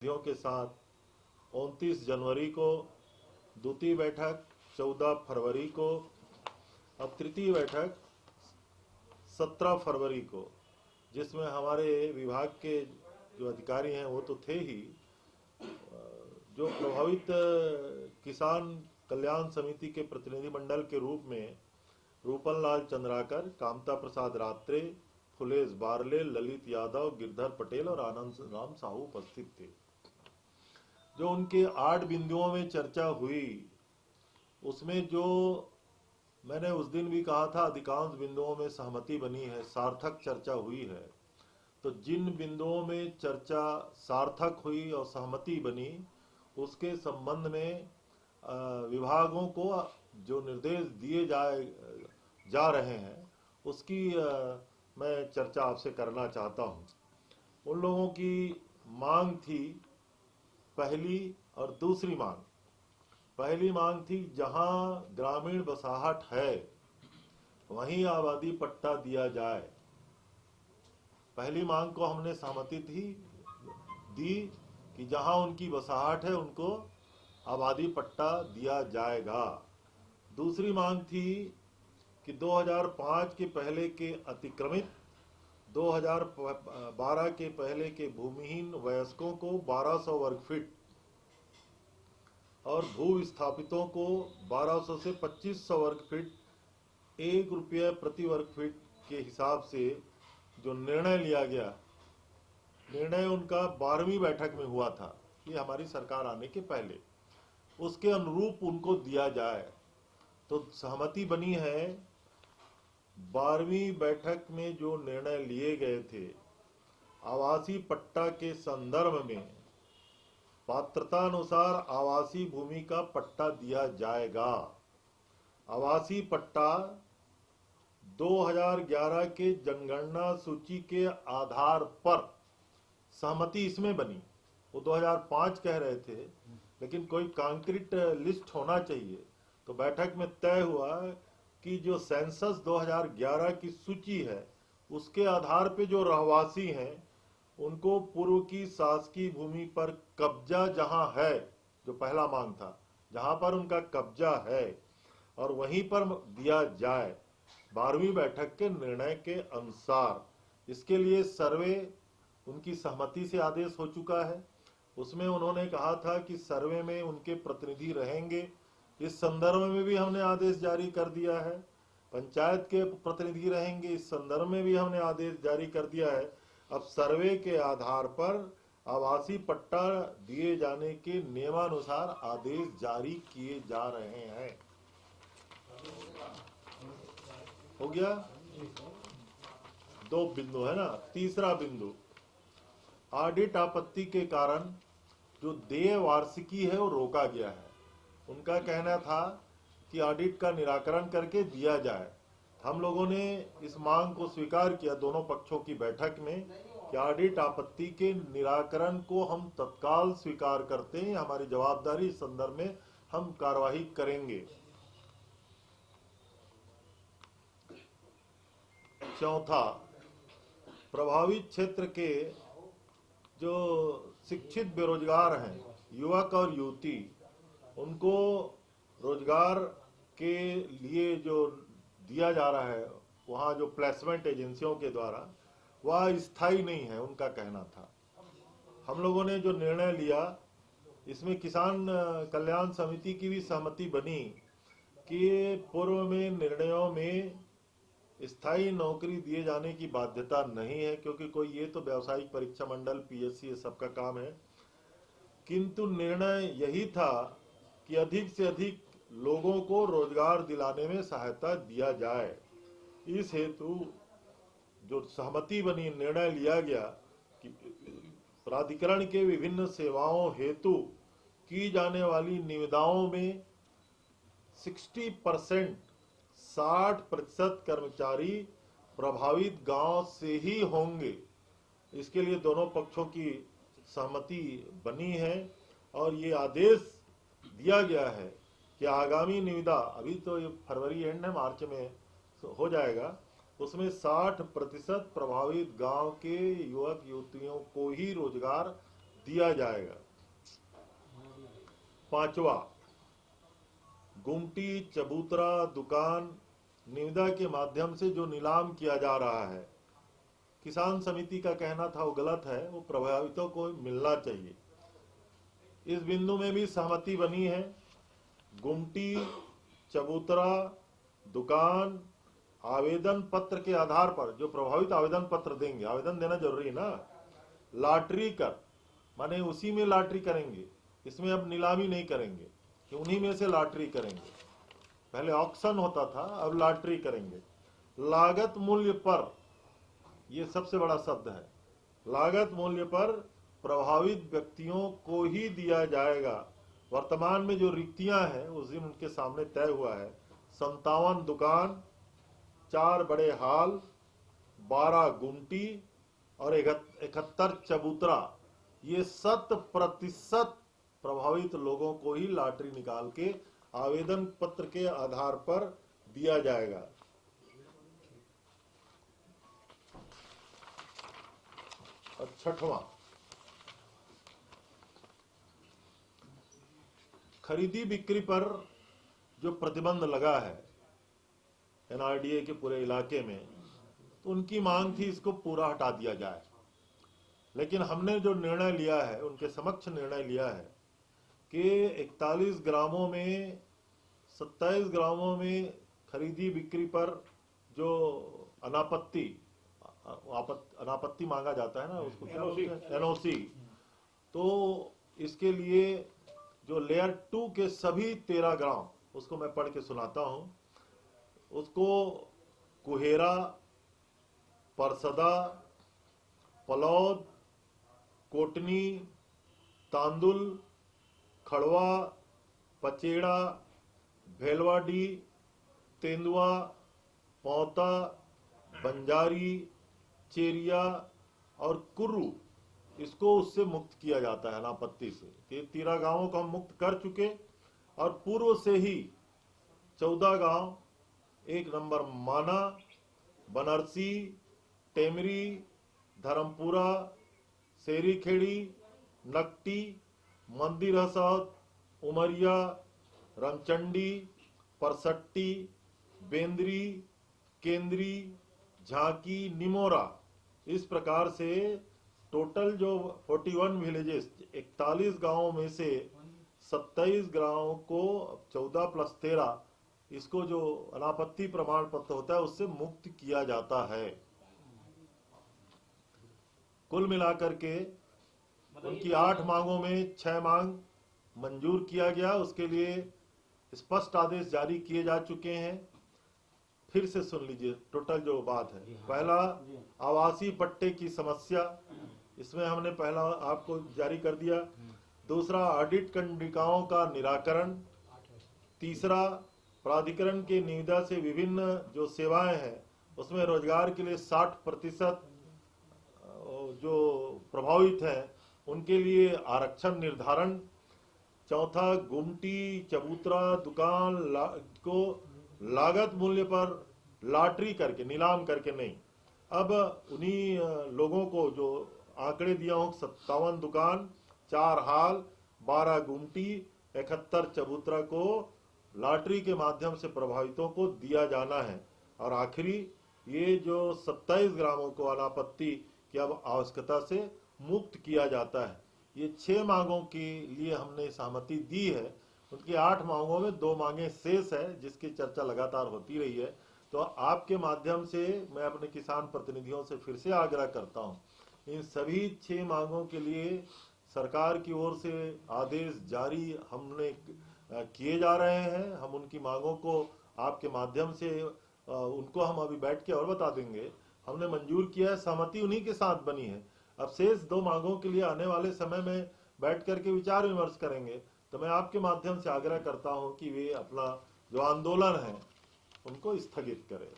प्रतिनिधियों के साथ 29 जनवरी को द्वितीय बैठक, 14 फरवरी को, अब तृतीय बैठक 17 फरवरी को, जिसमें हमारे विभाग के जो अधिकारी हैं वो तो थे ही, जो प्रभावित किसान कल्याण समिति के प्रतिनिधि मंडल के रूप में रूपन लाल चंद्राकर, कामता प्रसाद रात्रे, फुलेश बारले, ललित यादव, गिरधर पटेल और आनंद राम साहू उपस्थित थे। जो उनके 8 बिंदुओं में चर्चा हुई, उसमें जो मैंने उस दिन भी कहा था अधिकांश बिंदुओं में सहमति बनी है, सार्थक चर्चा हुई है। तो जिन बिंदुओं में चर्चा सार्थक हुई और सहमति बनी, उसके संबंध में विभागों को जो निर्देश दिए जा रहे हैं, उसकी मैं चर्चा आपसे करना चाहता हूं। उन लोगों की मांग थी, पहली और दूसरी मांग। पहली मांग थी जहां ग्रामीण बसाहट है वहीं आबादी पट्टा दिया जाए। पहली मांग को हमने सहमति दी कि जहां उनकी बसाहट है उनको आबादी पट्टा दिया जाएगा। दूसरी मांग थी कि 2005 के पहले के अतिक्रमित, 2012 के पहले के भूमिहीन वयस्कों को 1200 वर्ग फीट और भू विस्थापितों को 1200 से 2500 वर्ग फीट, ₹1 प्रति वर्ग फीट के हिसाब से जो निर्णय लिया गया, निर्णय उनका 12वीं बैठक में हुआ था, ये हमारी सरकार आने के पहले, उसके अनुरूप उनको दिया जाए। तो सहमति बनी है। 12वीं बैठक में जो निर्णय लिए गए थे, आवासीय पट्टा के संदर्भ में पात्रता अनुसार आवासीय भूमि का पट्टा दिया जाएगा। आवासीय पट्टा 2011 के जनगणना सूची के आधार पर सहमति इसमें बनी। वो 2005 कह रहे थे, लेकिन कोई कॉन्क्रीट लिस्ट होना चाहिए। तो बैठक में तय हुआ कि जो सेंसस 2011 की सूची है, उसके आधार पे जो रहवासी हैं उनको पूर्व की शासकीय भूमि पर कब्जा जहां है, जो पहला मांग था, जहां पर उनका कब्जा है और वहीं पर दिया जाए 12वीं बैठक के निर्णय के अनुसार। इसके लिए सर्वे उनकी सहमति से आदेश हो चुका है। उसमें उन्होंने कहा था कि सर्वे में उनके प्रतिनिधि रहेंगे। इस संदर्भ में भी हमने आदेश जारी कर दिया है। पंचायत के प्रतिनिधि रहेंगे, इस संदर्भ में भी हमने आदेश जारी कर दिया है। अब सर्वे के आधार पर आवासीय पट्टा दिए जाने के नियमानुसार आदेश जारी किए जा रहे हैं। हो गया? 2 बिंदु है ना। तीसरा बिंदु, ऑडिट आपत्ति के कारण जो देय वार्षिकी है वो रोका गया है। उनका कहना था कि ऑडिट का निराकरण करके दिया जाए। हम लोगों ने इस मांग को स्वीकार किया दोनों पक्षों की बैठक में कि ऑडिट आपत्ति के निराकरण को हम तत्काल स्वीकार करते हैं, हमारी जवाबदारी, इस संदर्भ में हम कार्यवाही करेंगे। चौथा, प्रभावित क्षेत्र के जो शिक्षित बेरोजगार हैं, युवक और युवती, उनको रोजगार के लिए जो दिया जा रहा है वहाँ जो प्लेसमेंट एजेंसियों के द्वारा, वह स्थायी नहीं है, उनका कहना था। हम लोगों ने जो निर्णय लिया, इसमें किसान कल्याण समिति की भी सहमति बनी कि पूर्व में निर्णयों में स्थायी नौकरी दिए जाने की बाध्यता नहीं है, क्योंकि कोई ये तो व्यावसायिक परीक्षा मंडल, पीएससी, ये सबका काम है। किंतु निर्णय यही था कि अधिक से अधिक लोगों को रोजगार दिलाने में सहायता दिया जाए। इस हेतु जो सहमति बनी, निर्णय लिया गया कि प्राधिकरण के विभिन्न सेवाओं हेतु की जाने वाली निविदाओं में 60% कर्मचारी प्रभावित गांव से ही होंगे। इसके लिए दोनों पक्षों की सहमति बनी है और ये आदेश दिया गया है कि आगामी निविदा, अभी तो ये फरवरी एंड है, मार्च में हो जाएगा, उसमें 60% प्रभावित गांव के युवक युवतियों को ही रोजगार दिया जाएगा। पांचवा, गुमटी, चबूतरा, दुकान, निविदा के माध्यम से जो नीलाम किया जा रहा है, किसान समिति का कहना था वो गलत है, वो प्रभावितों को मिलना चाहिए। इस बिंदु में भी सहमति बनी है। गुमटी, चबूतरा, दुकान, आवेदन पत्र के आधार पर जो प्रभावित आवेदन पत्र देंगे, आवेदन देना जरूरी है ना, लॉटरी कर, माने उसी में लॉटरी करेंगे, इसमें अब नीलामी नहीं करेंगे कि उन्हीं में से लॉटरी करेंगे। पहले ऑक्शन होता था, अब लॉटरी करेंगे। लागत मूल्य पर, ये सबसे बड़ा शब्द है, लागत मूल्य पर प्रभावित व्यक्तियों को ही दिया जाएगा। वर्तमान में जो रिक्तियां हैं उस दिन उनके सामने तय हुआ है। 57 दुकान, 4 बड़े हाल, 12 गुमटी और 71 चबूतरा, ये 100% प्रभावित लोगों को ही लॉटरी निकाल के आवेदन पत्र के आधार पर दिया जाएगा। और छठवां, खरीदी बिक्री पर जो प्रतिबंध लगा है एनआरडीए के पूरे इलाके में, तो उनकी मांग थी इसको पूरा हटा दिया जाए। लेकिन हमने जो निर्णय लिया है, उनके समक्ष निर्णय लिया है कि 41 ग्रामों में 27 ग्रामों में खरीदी बिक्री पर जो अनापत्ति मांगा जाता है ना, उसको क्या बोलते हैं, एनओसी, तो इसके लिए जो लेयर 2 के सभी 13 गांव, उसको मैं पढ़ के सुनाता हूं, उसको कुहेरा, परसदा, पलौद, कोटनी, तांदुल, खड़वा, पचेड़ा, भेलवाडी, तेंदुआ, पौता, बंजारी, चेरिया और कुर्रू, इसको उससे मुक्त किया जाता है अनापत्ति से। ये 13 गांवों को हम मुक्त कर चुके और पूर्व से ही 14 गांव, 1 नंबर माना, बनरसी, टेमरी, धर्मपुरा, शेरीखेड़ी, नकटी, मंदिर हसौद, उमरिया, रमचंडी, परसट्टी, बेंद्री, केंद्री, झांकी, निमोरा, इस प्रकार से टोटल जो 41 विलेजेस, 41 गांवों में से 27 गांवों को 14 + 13, इसको जो अनापत्ति प्रमाण पत्र होता है उससे मुक्त किया जाता है। कुल मिलाकर के उनकी 8 मांगों में 6 मांग मंजूर किया गया, उसके लिए स्पष्ट आदेश जारी किए जा चुके हैं। फिर से सुन लीजिए टोटल जो बात है। पहला, आवासीय पट्टे की समस्या, इसमें हमने पहला आपको जारी कर दिया। दूसरा, ऑडिट कंडिकाओं का निराकरण। तीसरा, प्राधिकरण के निविदा से विभिन्न जो सेवाएं हैं उसमें रोजगार के लिए 60% जो प्रभावित हैं उनके लिए आरक्षण निर्धारण। चौथा, गुमटी, चबूतरा, दुकान को लागत मूल्य पर लॉटरी करके, नीलाम करके नहीं। अब उन्हीं लोगों को जो आंकड़े दिया हूं, 57 दुकान, 4 हाल, 12 गुमटी, 71 चबूतरा को लॉटरी के माध्यम से प्रभावितों को दिया जाना है। और आखिरी, ये जो 27 ग्रामों को अनापत्ति की अब आवश्यकता से मुक्त किया जाता है। ये 6 मांगों के लिए हमने सहमति दी है। उनकी 8 मांगों में 2 मांगे शेष है, जिसकी चर्चा लगातार होती रही है। तो आपके माध्यम से मैं अपने किसान प्रतिनिधियों से फिर से आग्रह करता हूं, इन सभी 6 मांगों के लिए सरकार की ओर से आदेश जारी हमने किए जा रहे हैं। हम उनकी मांगों को आपके माध्यम से उनको हम अभी बैठ के और बता देंगे। हमने मंजूर किया है, सहमति उन्हीं के साथ बनी है। अब शेष 2 मांगों के लिए आने वाले समय में बैठ करके विचार विमर्श करेंगे। तो मैं आपके माध्यम से आग्रह करता हूं कि वे अपना जो आंदोलन है उनको स्थगित करें।